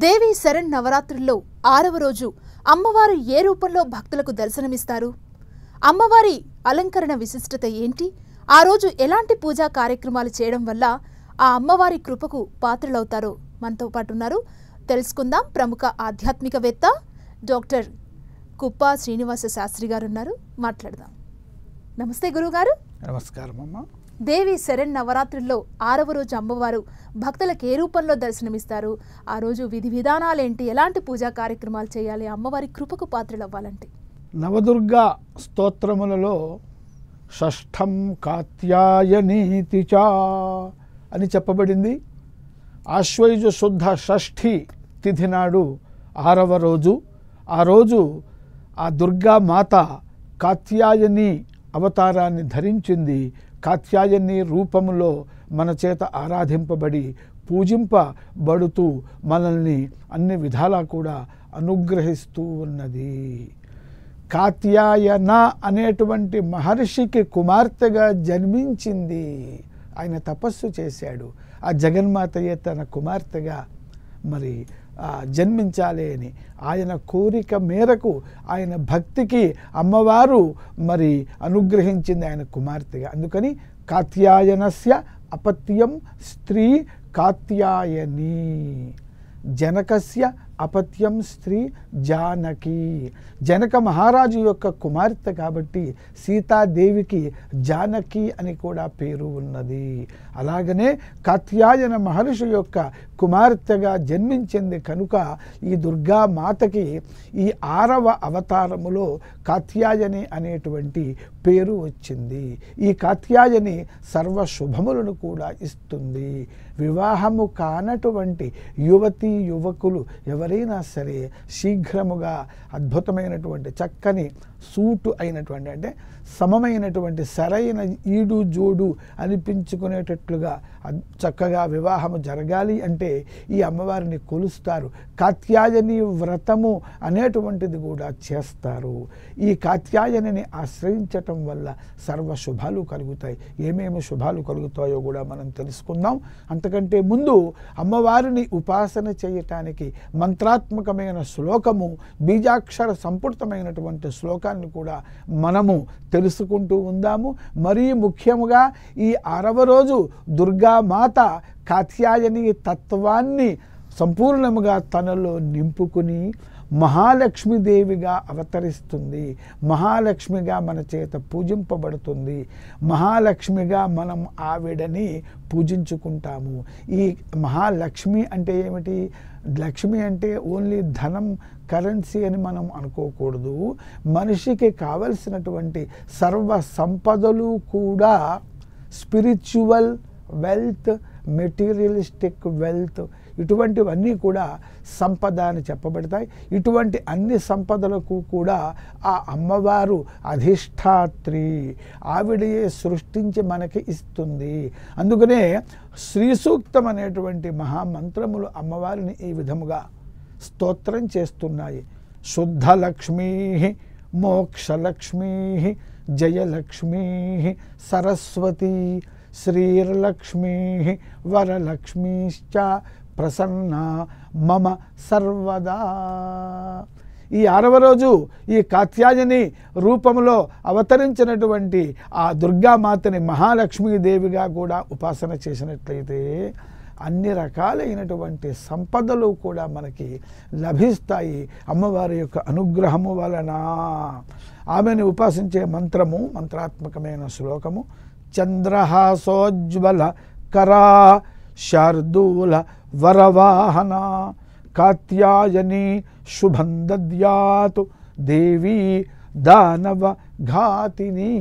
దేవి శరణ్ నవరాత్రుల్లో 6వ రోజు అమ్మవారు ఏ రూపంలో భక్తులకు దర్శనమిస్తారు? అమ్మవారి అలంకరణ విశిష్టత ఏంటి? ఆ రోజు ఎలాంటి పూజా కార్యక్రమాలు చేయడం వల్ల ఆ అమ్మవారి కృపకు పాత్రలవుతారో మనతో పాటు ఉన్నారు. తెలుసుకుందాం. ప్రముఖ ఆధ్యాత్మికవేత్త డాక్టర్ కుప్పా శ్రీనివాస శాస్త్రి గారు ఉన్నారు. మాట్లాడదాం. నమస్తే గురుగారు. నమస్కారం అమ్మ. దేవి శరణ్ నవరాత్రుల్లో 6వ రోజు అమ్మవారు భక్తులకు ఏ రూపంలో దర్శనమిస్తారు? ఆ రోజు విధి విధానాలేంటి? ఎలాంటి పూజా కార్యక్రమాలు చేయాలి అమ్మవారి కృపకు పాత్రలు అవ్వాలంటే? నవదుర్గా స్తోత్రములలో షష్ఠం కాత్యాయనీతి చ అని చెప్పబడింది. ఆశ్వయుజ శుద్ధ షష్ఠి తిథి నాడు 6వ రోజు. ఆ రోజు ఆ దుర్గామాత కాత్యాయని అవతారాన్ని ధరించింది. కాత్యాయని రూపంలో మన చేత ఆరాధింపబడి పూజింపబడుతూ మనల్ని అన్ని విధాలా కూడా అనుగ్రహిస్తూ ఉన్నది. కాత్యాయన అనేటువంటి మహర్షికి కుమార్తెగా జన్మించింది. ఆయన తపస్సు చేశాడు. ఆ జగన్మాతయే తన కుమార్తెగా మరి జన్మించాలి అని ఆయన కోరిక మేరకు ఆయన భక్తికి అమ్మవారు మరి అనుగ్రహించింది ఆయన కుమార్తెగా. అందుకని కాత్యాయనస్య అపత్యం స్త్రీ కాత్యాయని, జనకస్య అపత్యం స్త్రీ జానకి. జనక మహారాజు యొక్క కుమార్తె కాబట్టి సీతాదేవికి జానకి అని కూడా పేరు ఉన్నది. అలాగనే కాత్యాయన మహర్షి యొక్క కుమార్తెగా జన్మించింది కనుక ఈ దుర్గామాతకి ఈ 6వ అవతారములో కాత్యాయని అనేటువంటి పేరు వచ్చింది. ఈ కాత్యాయని సర్వ శుభములను కూడా ఇస్తుంది. వివాహము కానటువంటి యువతీ యువకులు ఎవరైనా సరే శీఘ్రముగా అద్భుతమైనటువంటి చక్కని సూటు అయినటువంటి అంటే సమమైనటువంటి సరైన ఈడు జోడు అనిపించుకునేటట్లుగా చక్కగా వివాహము జరగాలి అంటే ఈ అమ్మవారిని కొలుస్తారు. కాత్యాయని వ్రతము అనేటువంటిది కూడా చేస్తారు. ఈ కాత్యాయనిని ఆశ్రయించటం వల్ల సర్వ శుభాలు కలుగుతాయి. ఏమేమి శుభాలు కలుగుతాయో కూడా మనం తెలుసుకుందాం. అంతకంటే ముందు అమ్మవారిని ఉపాసన చేయటానికి మంత్రాత్మకమైన శ్లోకము, బీజాక్షర సంపుటమైనటువంటి శ్లోకాన్ని కూడా మనము తెలుసుకుంటూ ఉందాము. మరీ ముఖ్యముగా ఈ 6వ రోజు దుర్గామాత కాత్యాయని తత్వాన్ని సంపూర్ణముగా తనలో నింపుకుని మహాలక్ష్మీదేవిగా అవతరిస్తుంది. మహాలక్ష్మిగా మన చేత పూజింపబడుతుంది. మహాలక్ష్మిగా మనం ఆవిడని పూజించుకుంటాము. ఈ మహాలక్ష్మి అంటే ఏమిటి? లక్ష్మి అంటే ఓన్లీ ధనం, కరెన్సీ అని మనం అనుకోకూడదు. మనిషికి కావలసినటువంటి సర్వ సంపదలు కూడా స్పిరిచువల్ వెల్త్, మెటీరియలిస్టిక్ వెల్త్ ఇటువంటివన్నీ కూడా సంపద అని చెప్పబడతాయి. ఇటువంటి అన్ని సంపదలకు కూడా ఆ అమ్మవారు అధిష్టాత్రి. ఆవిడయే సృష్టించి మనకి ఇస్తుంది. అందుకనే శ్రీ సూక్తం అనేటువంటి మహామంత్రములు అమ్మవారిని ఈ విధముగా స్తోత్రం చేస్తున్నాయి. శుద్ధలక్ష్మీ, మోక్షలక్ష్మీ, జయలక్ష్మీ, సరస్వతి, శ్రీర్లక్ష్మీ, వరలక్ష్మీశ్చ ప్రసన్న మమ సర్వదా. ఈ 6వ రోజు ఈ కాత్యాయని రూపంలో అవతరించినటువంటి ఆ దుర్గామాతని మహాలక్ష్మీదేవిగా కూడా ఉపాసన చేసినట్లయితే అన్ని రకాలైనటువంటి సంపదలు కూడా మనకి లభిస్తాయి అమ్మవారి యొక్క అనుగ్రహము వలన. ఆమెను ఉపాసించే మంత్రము, మంత్రాత్మకమైన శ్లోకము చంద్రహాసోజ్వల కరా శార్దూల వరవాహన కాత్యాయని శుభం దద్యాతు దేవీ దానవ ఘాతిని.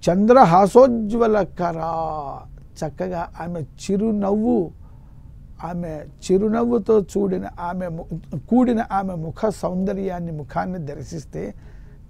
చంద్రహాసోజ్వల కరా, చక్కగా ఆమె చిరునవ్వుతో కూడిన ఆమె ముఖ సౌందర్యాన్ని, ముఖాన్ని దర్శిస్తే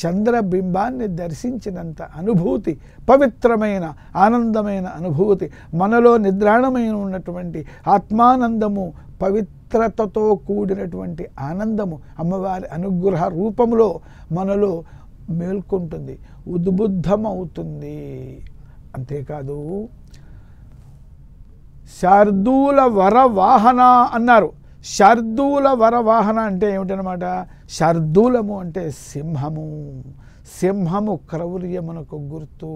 చంద్రబింబాన్ని దర్శించినంత అనుభూతి, పవిత్రమైన ఆనందమైన అనుభూతి, మనలో నిద్రాణమైన ఉన్నటువంటి ఆత్మానందము, పవిత్రతతో కూడినటువంటి ఆనందము అమ్మవారి అనుగ్రహ రూపంలో మనలో మేల్కొంటుంది, ఉద్బుద్ధమవుతుంది. అంతేకాదు శార్దూల వరవాహన అన్నారు. శార్దూల వరవాహన అంటే ఏమిటనమాట? శార్దూలము అంటే సింహము. సింహము క్రౌర్యమునకు గుర్తు,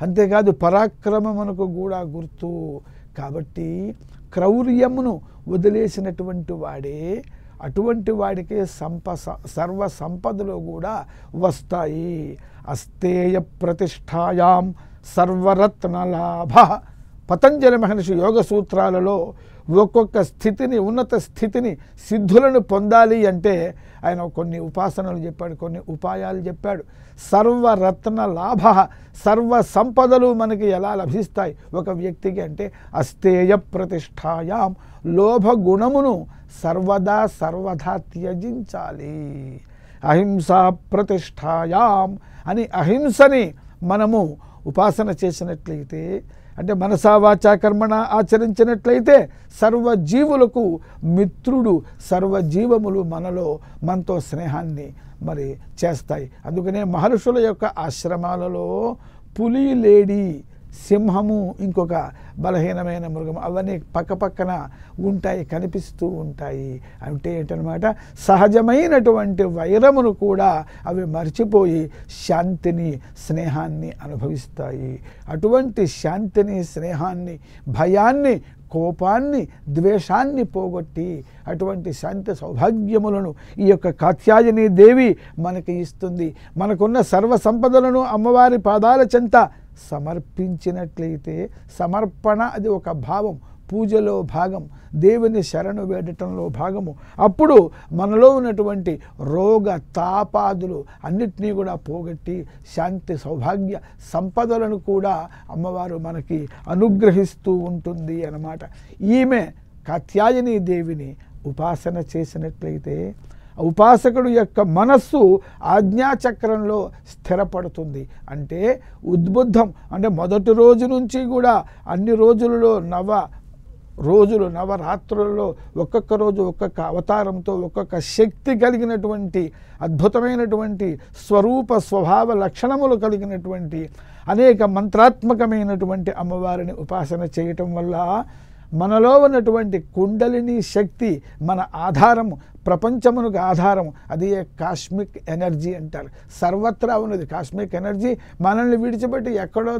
అంతేకాదు పరాక్రమమునకు కూడా గుర్తు. కాబట్టి క్రౌర్యమును వదిలేసినటువంటి వాడే, అటువంటి వాడికే సర్వ సంపదలు కూడా వస్తాయి. అస్తేయ ప్రతిష్టాయాం సర్వరత్నలాభ. పతంజలి మహర్షి యోగ సూత్రాలలో ఒక్కొక్క స్థితిని, ఉన్నత స్థితిని, సిద్ధులను పొందాలి అంటే ఆయన కొన్ని ఉపాసనలు చెప్పాడు, కొన్ని ఉపాయాలు చెప్పాడు. సర్వరత్న లాభ, సర్వ సంపదలు మనకి ఎలా లభిస్తాయి ఒక వ్యక్తికి అంటే అస్తేయ ప్రతిష్టాయాం, లోభ గుణమును సర్వదా త్యజించాలి. అహింసా ప్రతిష్టాయాం అని అహింసని మనము ఉపాసన చేసినట్లయితే, అంటే మనసా వాచా కర్మణ ఆచరించినట్లయితే సర్వజీవులకు మిత్రుడు, సర్వజీవములు మనతో స్నేహాన్ని మరి చేస్తాయి. అందుకనే మహర్షుల యొక్క ఆశ్రమాలలో పులి, లేడి, సింహము, ఇంకొక బలహీనమైన మృగం అవన్నీ పక్కపక్కన ఉంటాయి, కనిపిస్తూ ఉంటాయి. అంటే ఏంటనమాట? సహజమైనటువంటి వైరమును కూడా అవి మర్చిపోయి శాంతిని, స్నేహాన్ని అనుభవిస్తాయి. అటువంటి శాంతిని, స్నేహాన్ని, భయాన్ని, కోపాన్ని, ద్వేషాన్ని పోగొట్టి అటువంటి శాంతి సౌభాగ్యములను ఈ యొక్క కాత్యాయని దేవి మనకి ఇస్తుంది. మనకున్న సర్వ సంపదలను అమ్మవారి పాదాల చెంత సమర్పించినట్లయితే, సమర్పణ అది ఒక భావం, పూజలో భాగం, దేవుని శరణు వేడటంలో భాగము. అప్పుడు మనలో ఉన్నటువంటి రోగ తాపాదులు అన్నిటినీ కూడా పోగొట్టి శాంతి సౌభాగ్య సంపదలను కూడా అమ్మవారు మనకి అనుగ్రహిస్తూ ఉంటుంది అన్నమాట. ఈమె కాత్యాయని దేవిని ఉపాసన చేసినట్లయితే ఉపాసకుడు యొక్క మనస్సు ఆజ్ఞాచక్రంలో స్థిరపడుతుంది. అంటే ఉద్బుద్ధం, అంటే మొదటి రోజు నుంచి కూడా అన్ని రోజులలో నవరాత్రులలో ఒక్కొక్క రోజు ఒక్కొక్క అవతారంతో ఒక్కొక్క శక్తి కలిగినటువంటి అద్భుతమైనటువంటి స్వరూప స్వభావ లక్షణములు కలిగినటువంటి అనేక మంత్రాత్మకమైనటువంటి అమ్మవారిని ఉపాసన చేయటం వల్ల మనలో ఉన్నటువంటి కుండలిని శక్తి మన ఆధారము, ప్రపంచమునకు ఆధారము. అది కాస్మిక్ ఎనర్జీ అంటారు. సర్వత్రా ఉన్నది కాస్మిక్ ఎనర్జీ. మనల్ని విడిచిపెట్టి ఎక్కడో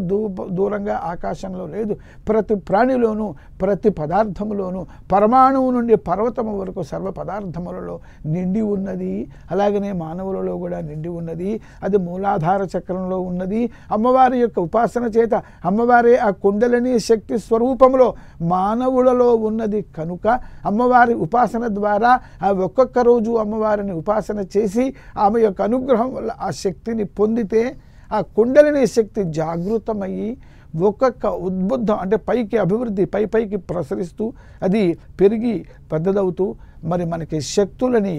దూరంగా ఆకాశంలో లేదు. ప్రతి ప్రాణిలోనూ, ప్రతి పదార్థములోనూ, పరమాణువు నుండి పర్వతము వరకు సర్వ పదార్థములలో నిండి ఉన్నది. అలాగనే మానవులలో కూడా నిండి ఉన్నది. అది మూలాధార చక్రంలో ఉన్నది. అమ్మవారి యొక్క ఉపాసన చేత అమ్మవారే ఆ కుండలిని శక్తి స్వరూపంలో మానవులలో ఉన్నది కనుక అమ్మవారి ఉపాసన ద్వారా ఆ ఒక్కొక్క రోజు అమ్మవారిని ఉపాసన చేసి ఆమె యొక్క అనుగ్రహం వల్ల ఆ శక్తిని పొందితే ఆ కుండలిని శక్తి జాగృతమయ్యి ఒక్కొక్క ఉద్బుద్ధం అంటే పైకి అభివృద్ధి పైకి ప్రసరిస్తూ అది పెరిగి పెద్దదవుతూ మరి మనకి శక్తులని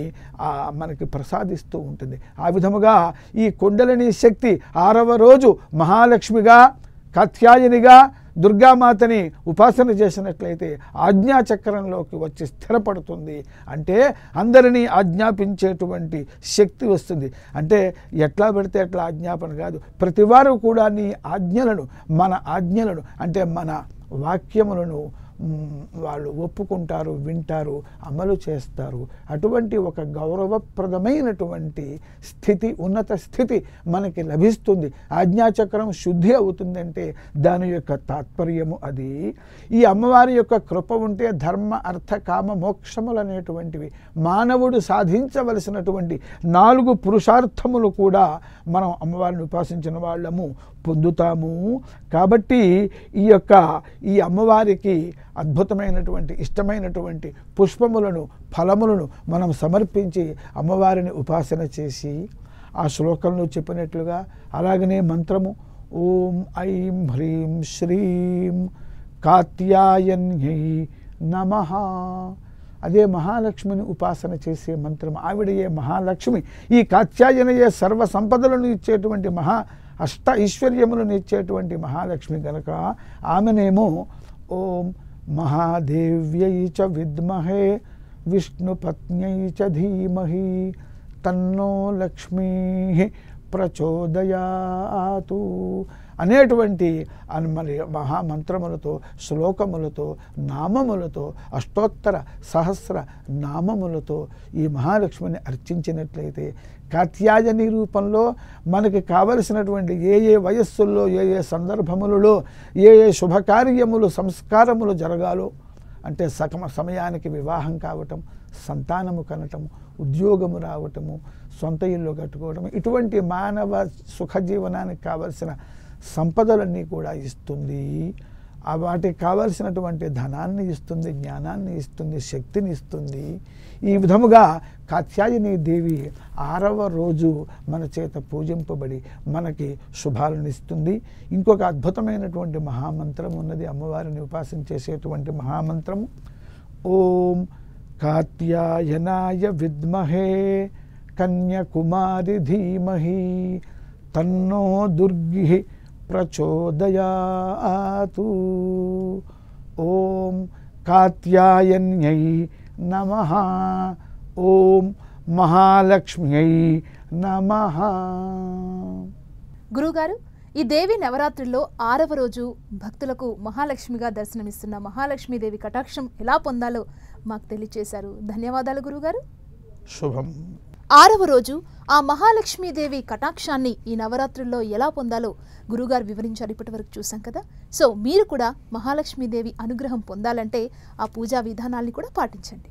మనకి ప్రసాదిస్తూ ఉంటుంది. ఆ విధముగా ఈ కుండలిని శక్తి 6వ రోజు మహాలక్ష్మిగా, కాత్యాయనిగా, దుర్గామాతని ఉపాసన చేసినట్లయితే ఆజ్ఞాచక్రంలోకి వచ్చి స్థిరపడుతుంది. అంటే అందరినీ ఆజ్ఞాపించేటువంటి శక్తి వస్తుంది. అంటే ఎట్లా పెడితే అట్లా ఆజ్ఞాపన కాదు, ప్రతివారు కూడా నీ ఆజ్ఞలను, మన ఆజ్ఞలను అంటే మన వాక్యములను వాళ్ళు ఒప్పుకుంటారు, వింటారు, అమలు చేస్తారు. అటువంటి ఒక గౌరవప్రదమైనటువంటి స్థితి, ఉన్నత స్థితి మనకి లభిస్తుంది. ఆజ్ఞాచక్రం శుద్ధి అవుతుందంటే దాని యొక్క తాత్పర్యము అది. ఈ అమ్మవారి యొక్క కృప ఉంటే ధర్మ, అర్థ, కామ, మోక్షములు అనేటువంటివి మానవుడు సాధించవలసినటువంటి 4 పురుషార్థములు కూడా మనం అమ్మవారిని ఉపాసించిన వాళ్ళము పొందుతాము. కాబట్టి ఈ అమ్మవారికి అద్భుతమైనటువంటి ఇష్టమైనటువంటి పుష్పములను, ఫలములను మనం సమర్పించి అమ్మవారిని ఉపాసన చేసి ఆ శ్లోకంలో చెప్పినట్లుగా అలాగనే మంత్రము ఓం ఐం హ్రీం శ్రీం కాత్యాయన్యై నమః, అదే మహాలక్ష్మిని ఉపాసన చేసే మంత్రం. ఆవిడయే మహాలక్ష్మి. ఈ కాత్యాయనయే సర్వ సంపదలను ఇచ్చేటువంటి అష్ట ఐశ్వర్యములను ఇచ్చేటువంటి మహాలక్ష్మి కనుక ఆమెనేమో ఓం మహాదేవ్యై చ విద్మహే విష్ణుపత్న్యై చ ధీమహి తన్నో లక్ష్మీ ప్రచోదయాతు అనేటువంటి మరి మహామంత్రములతో, శ్లోకములతో, నామములతో, అష్టోత్తర సహస్ర నామములతో ఈ మహాలక్ష్మిని అర్చించినట్లయితే కాత్యాయని రూపంలో మనకి కావలసినటువంటి ఏ ఏ వయస్సుల్లో, ఏ ఏ సందర్భములలో, ఏ ఏ శుభకార్యములు, సంస్కారములు జరగాలో, అంటే సమయానికి వివాహం కావటం, సంతానము కనటము, ఉద్యోగము రావటము, సొంత ఇల్లు కట్టుకోవటము, ఇటువంటి మానవ సుఖజీవనానికి కావలసిన సంపదలన్నీ కూడా ఇస్తుంది. వాటికి కావలసినటువంటి ధనాన్ని ఇస్తుంది, జ్ఞానాన్ని ఇస్తుంది, శక్తిని ఇస్తుంది. ఈ విధముగా కాత్యాయని దేవి 6వ రోజు మన చేత పూజింపబడి మనకి శుభాలను ఇస్తుంది. ఇంకొక అద్భుతమైనటువంటి మహామంత్రం ఉన్నది, అమ్మవారిని ఉపాసించేసేటువంటి మహామంత్రము. ఓం కాత్యాయనాయ విద్మహే కన్యాకుమారి ధీమహి తన్నో దుర్గి ప్రచోదయాతు. ఓం కాత్యాయన్యై నమః. ఓం మహాలక్ష్మ్యై నమః. గురుగారు, ఈ దేవి నవరాత్రుల్లో 6వ రోజు భక్తులకు మహాలక్ష్మిగా దర్శనమిస్తున్న మహాలక్ష్మీదేవి కటాక్షం ఎలా పొందాలో మాకు తెలియచేశారు. ధన్యవాదాలు గురుగారు. శుభం. 6వ రోజు ఆ మహాలక్ష్మీదేవి కటాక్షాన్ని ఈ నవరాత్రుల్లో ఎలా పొందాలో గురుగారు వివరించారు. ఇప్పటి వరకు చూసాం కదా. సో మీరు కూడా మహాలక్ష్మీదేవి అనుగ్రహం పొందాలంటే ఆ పూజా విధానాల్ని కూడా పాటించండి.